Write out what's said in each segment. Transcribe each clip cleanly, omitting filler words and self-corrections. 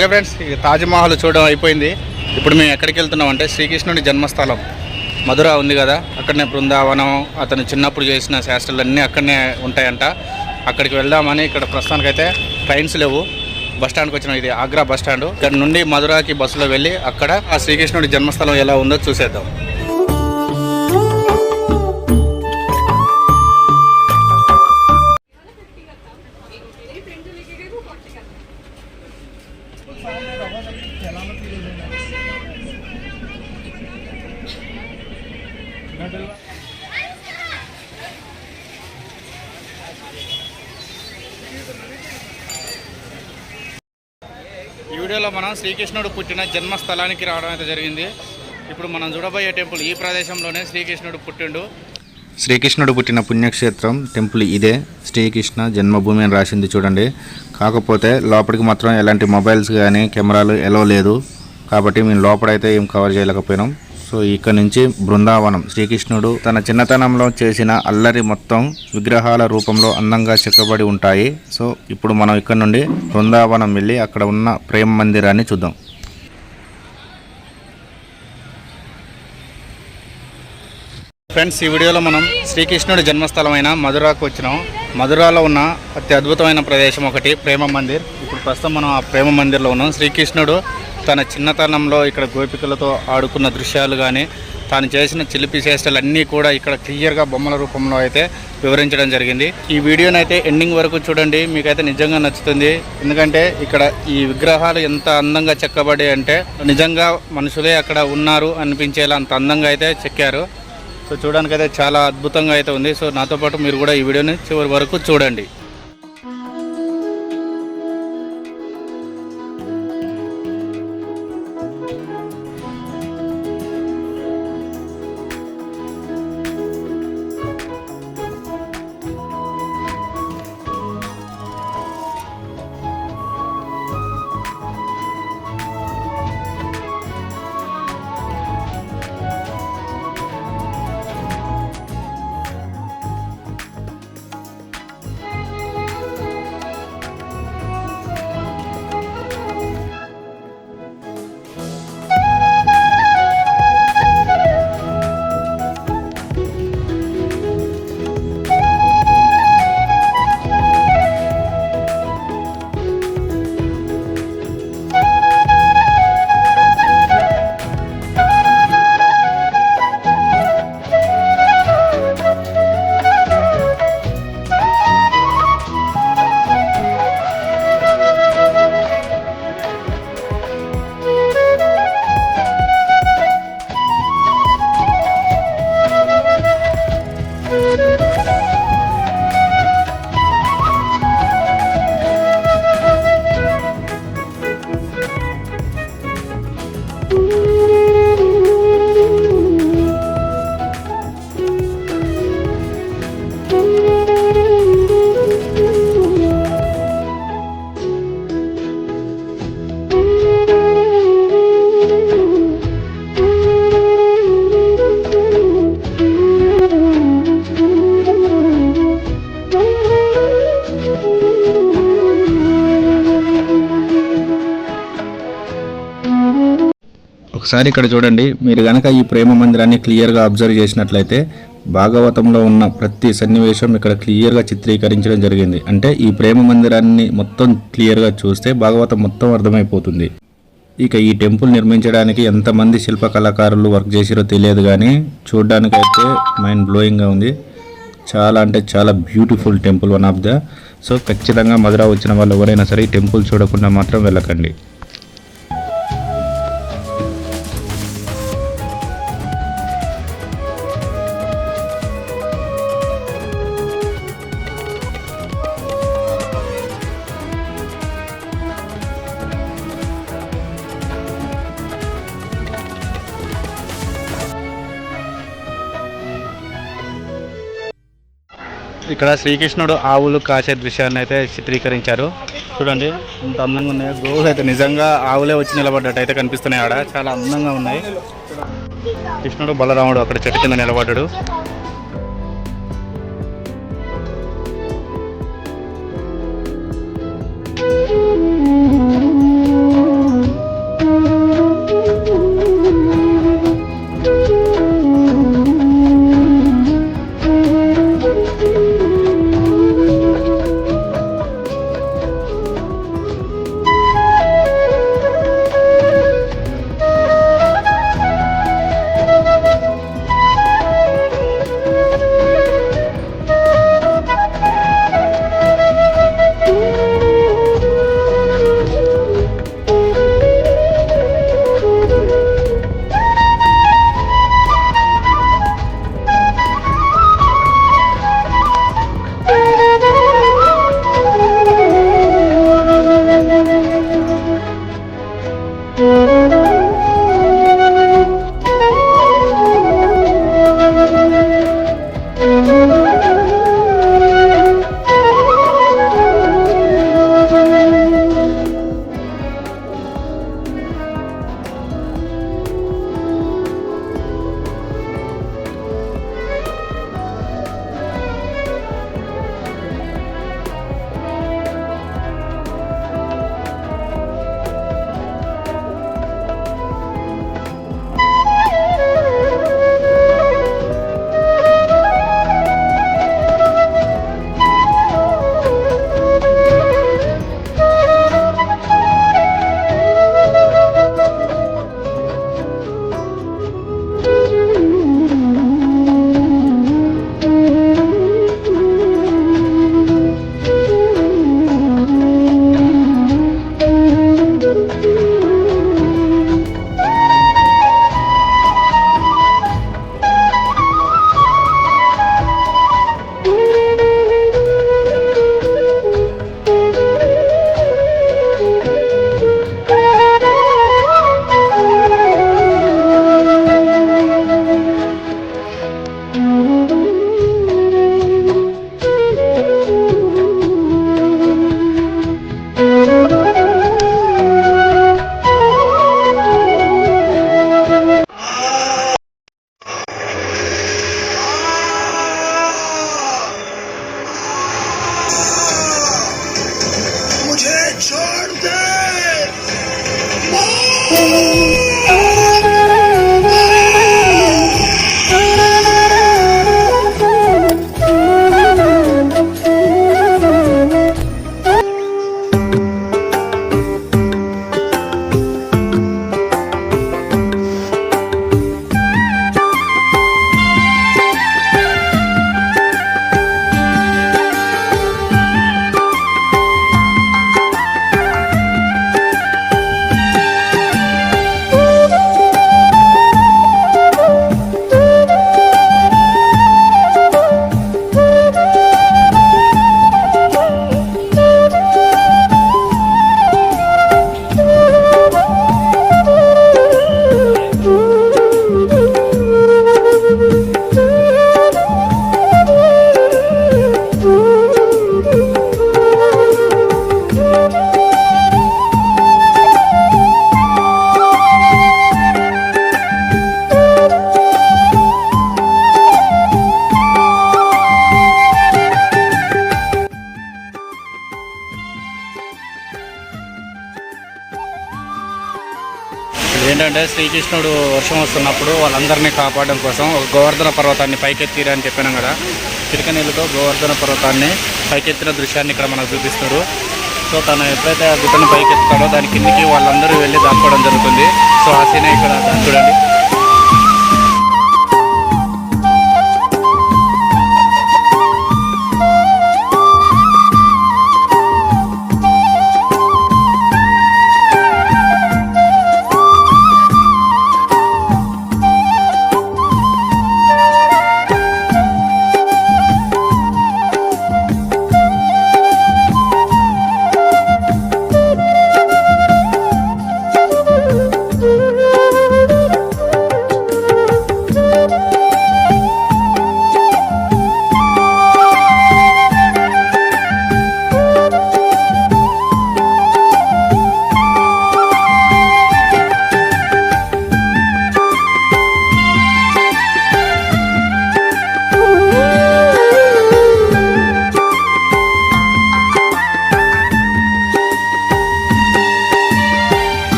Okay friends, ఈ తాజ్మహల్ చూడడం అయిపోయింది. ఇప్పుడు మేము ఎక్కడికి వెళ్తున్నాం అంటే శ్రీకృష్ణుడి జన్మస్థలం మధుర ఉంది కదా, అక్కడనే బృందావనం, అతను చిన్నప్పుడు చేసిన శాస్త్రాలు అన్నీ అక్కడనే ఉంటాయంట. అక్కడికి వెళ్దామని ఇక్కడ ప్రస్తుతానికైతే ట్రైన్స్ లేవు. బస్ స్టాండ్కి వచ్చిన, ఇది ఆగ్రా బస్ స్టాండ్. ఇక్కడ నుండి మధురాకి బస్సులో వెళ్ళి అక్కడ ఆ శ్రీకృష్ణుడి జన్మస్థలం ఎలా ఉందో చూసేద్దాం. ఈ వీడియోలో మనం శ్రీకృష్ణుడు పుట్టిన జన్మస్థలానికి రావడం అయితే జరిగింది. ఇప్పుడు మనం చూడబోయే టెంపుల్ ఈ ప్రదేశంలోనే శ్రీకృష్ణుడు పుట్టిండు. శ్రీకృష్ణుడు పుట్టిన పుణ్యక్షేత్రం టెంపుల్ ఇదే. శ్రీకృష్ణ జన్మభూమి అని రాసింది చూడండి. కాకపోతే లోపలికి మాత్రం ఎలాంటి మొబైల్స్ కానీ కెమెరాలు ఎలో లేదు, కాబట్టి మేము లోపలైతే ఏం కవర్ చేయలేకపోయినాం. సో ఇక్కడ నుంచి బృందావనం, శ్రీకృష్ణుడు తన చిన్నతనంలో చేసిన అల్లరి మొత్తం విగ్రహాల రూపంలో అందంగా చెక్కబడి ఉంటాయి. సో ఇప్పుడు మనం ఇక్కడ నుండి బృందావనం వెళ్ళి అక్కడ ఉన్న ప్రేమ మందిరాన్ని చూద్దాం. ఫ్రెండ్స్, ఈ వీడియోలో మనం శ్రీకృష్ణుడి జన్మస్థలమైన మధురాకు వచ్చినాం. మధురాలో ఉన్న అతి అద్భుతమైన ప్రదేశం ఒకటి ప్రేమ మందిర్. ఇప్పుడు ప్రస్తుతం మనం ఆ ప్రేమ మందిర్లో ఉన్నాం. శ్రీకృష్ణుడు తన చిన్నతనంలో ఇక్కడ గోపికలతో ఆడుకున్న దృశ్యాలు కానీ, తాను చేసిన చిలిపి చేష్టలు అన్నీ కూడా ఇక్కడ క్లియర్గా బొమ్మల రూపంలో అయితే వివరించడం జరిగింది. ఈ వీడియోని అయితే ఎండింగ్ వరకు చూడండి, మీకైతే నిజంగా నచ్చుతుంది. ఎందుకంటే ఇక్కడ ఈ విగ్రహాలు ఎంత అందంగా చెక్కబడి అంటే నిజంగా మనుషులే అక్కడ ఉన్నారు అనిపించేలా అంత అందంగా అయితే చెక్కారు. సో చూడడానికి అయితే చాలా అద్భుతంగా అయితే ఉంది. సో నాతో పాటు మీరు కూడా ఈ వీడియోని చివరి వరకు చూడండి. ఒకసారి ఇక్కడ చూడండి. మీరు కనుక ఈ ప్రేమ మందిరాన్ని క్లియర్గా అబ్జర్వ్ చేసినట్లయితే భాగవతంలో ఉన్న ప్రతి సన్నివేశం ఇక్కడ క్లియర్గా చిత్రీకరించడం జరిగింది. అంటే ఈ ప్రేమ మందిరాన్ని మొత్తం క్లియర్గా చూస్తే భాగవతం మొత్తం అర్థమైపోతుంది. ఇక ఈ టెంపుల్ నిర్మించడానికి ఎంతమంది శిల్ప కళాకారులు వర్క్ చేసిరో తెలియదు, కానీ చూడడానికైతే మైండ్ బ్లోయింగ్గా ఉంది. చాలా అంటే చాలా beautiful temple, one of the. So ఖచ్చితంగా మధుర వచ్చిన వాళ్ళు ఎవరైనా సరే ఈ టెంపుల్ చూడకుండా మాత్రం వెళ్ళకండి. ఇక్కడ శ్రీకృష్ణుడు ఆవులు కాసే దృశ్యాన్ని అయితే చిత్రీకరించారు. చూడండి ఎంత అందంగా ఉన్నాయో. గోవులు అయితే నిజంగా ఆవులే వచ్చి నిలబడ్డట్టు అయితే కనిపిస్తున్నాయి. ఆడ చాలా అందంగా ఉన్నాయి. కృష్ణుడు బలరాముడు అక్కడ చెట్టు కింద నిలబడ్డాడు. ఏంటంటే శ్రీకృష్ణుడు వర్షం వస్తున్నప్పుడు వాళ్ళందరినీ కాపాడడం కోసం ఒక గోవర్ధన పర్వతాన్ని పైకెత్తిరని చెప్పినాం కదా. చిలక నీళ్ళతో గోవర్ధన పర్వతాన్ని పైకెత్తిన దృశ్యాన్ని ఇక్కడ మనకు చూపిస్తారు. సో తను ఎప్పుడైతే ఆ గుట్టను పైకెత్తుతాడో దాని కిందికి వాళ్ళందరూ వెళ్ళి దాక్కోవడం జరుగుతుంది. సో ఆ సీన్ ఇక్కడ చూడండి.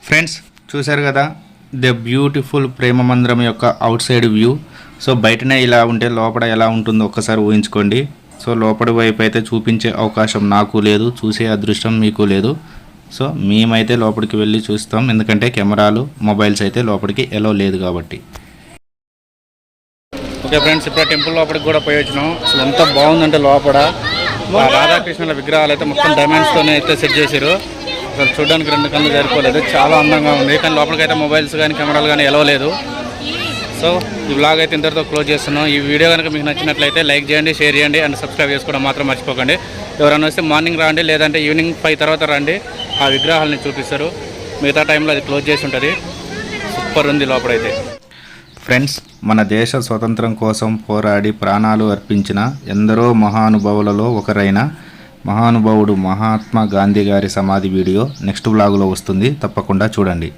ఫ్రెండ్స్ చూశారు కదా ద బ్యూటిఫుల్ ప్రేమ మందిరం యొక్క అవుట్ సైడ్ వ్యూ. సో బయటనే ఇలా ఉంటే లోపల ఎలా ఉంటుందో ఒక్కసారి ఊహించుకోండి. సో లోపలి వైపు అయితే చూపించే అవకాశం నాకు లేదు, చూసే అదృష్టం మీకు లేదు. సో మేమైతే లోపలికి వెళ్ళి చూస్తాం, ఎందుకంటే కెమెరాలు మొబైల్స్ అయితే లోపలికి ఎలో లేదు కాబట్టి. ఓకే ఫ్రెండ్స్, ఇప్పుడు టెంపుల్ లోపలికి కూడా పోయి వచ్చినాం. అసలు ఎంత బాగుందంటే లోపల రాధాకృష్ణుల విగ్రహాలు అయితే మొత్తం డైమండ్స్తోనే అయితే సెట్ చేశారు. అసలు చూడడానికి రెండు కళ్ళు సరిపోలేదు, చాలా అందంగా ఉంది. కానీ లోపలికి అయితే మొబైల్స్ కానీ కెమెరాలు కానీ ఎలో లేదు. సో ఈ వ్లాగ్ అయితే ఇంతటితో క్లోజ్ చేస్తున్నాం. ఈ వీడియో కనుక మీకు నచ్చినట్లయితే లైక్ చేయండి, షేర్ చేయండి అండ్ సబ్స్క్రైబ్ చేసుకోవడం మాత్రం మర్చిపోకండి. ఎవరైనా వస్తే మార్నింగ్ రండి, లేదంటే ఈవినింగ్ 5 తర్వాత రండి. ఆ విగ్రహాలని చూపిస్తారు. మిగతా టైంలో అది క్లోజ్ చేసి ఉంటుంది. సూపర్ ఉంది లోపలైతే. ఫ్రెండ్స్, మన దేశ స్వతంత్రం కోసం పోరాడి ప్రాణాలు అర్పించిన ఎందరో మహానుభావులలో ఒకరైన మహానుభావుడు మహాత్మా గాంధీ గారి సమాధి వీడియో నెక్స్ట్ వ్లాగులో వస్తుంది, తప్పకుండా చూడండి.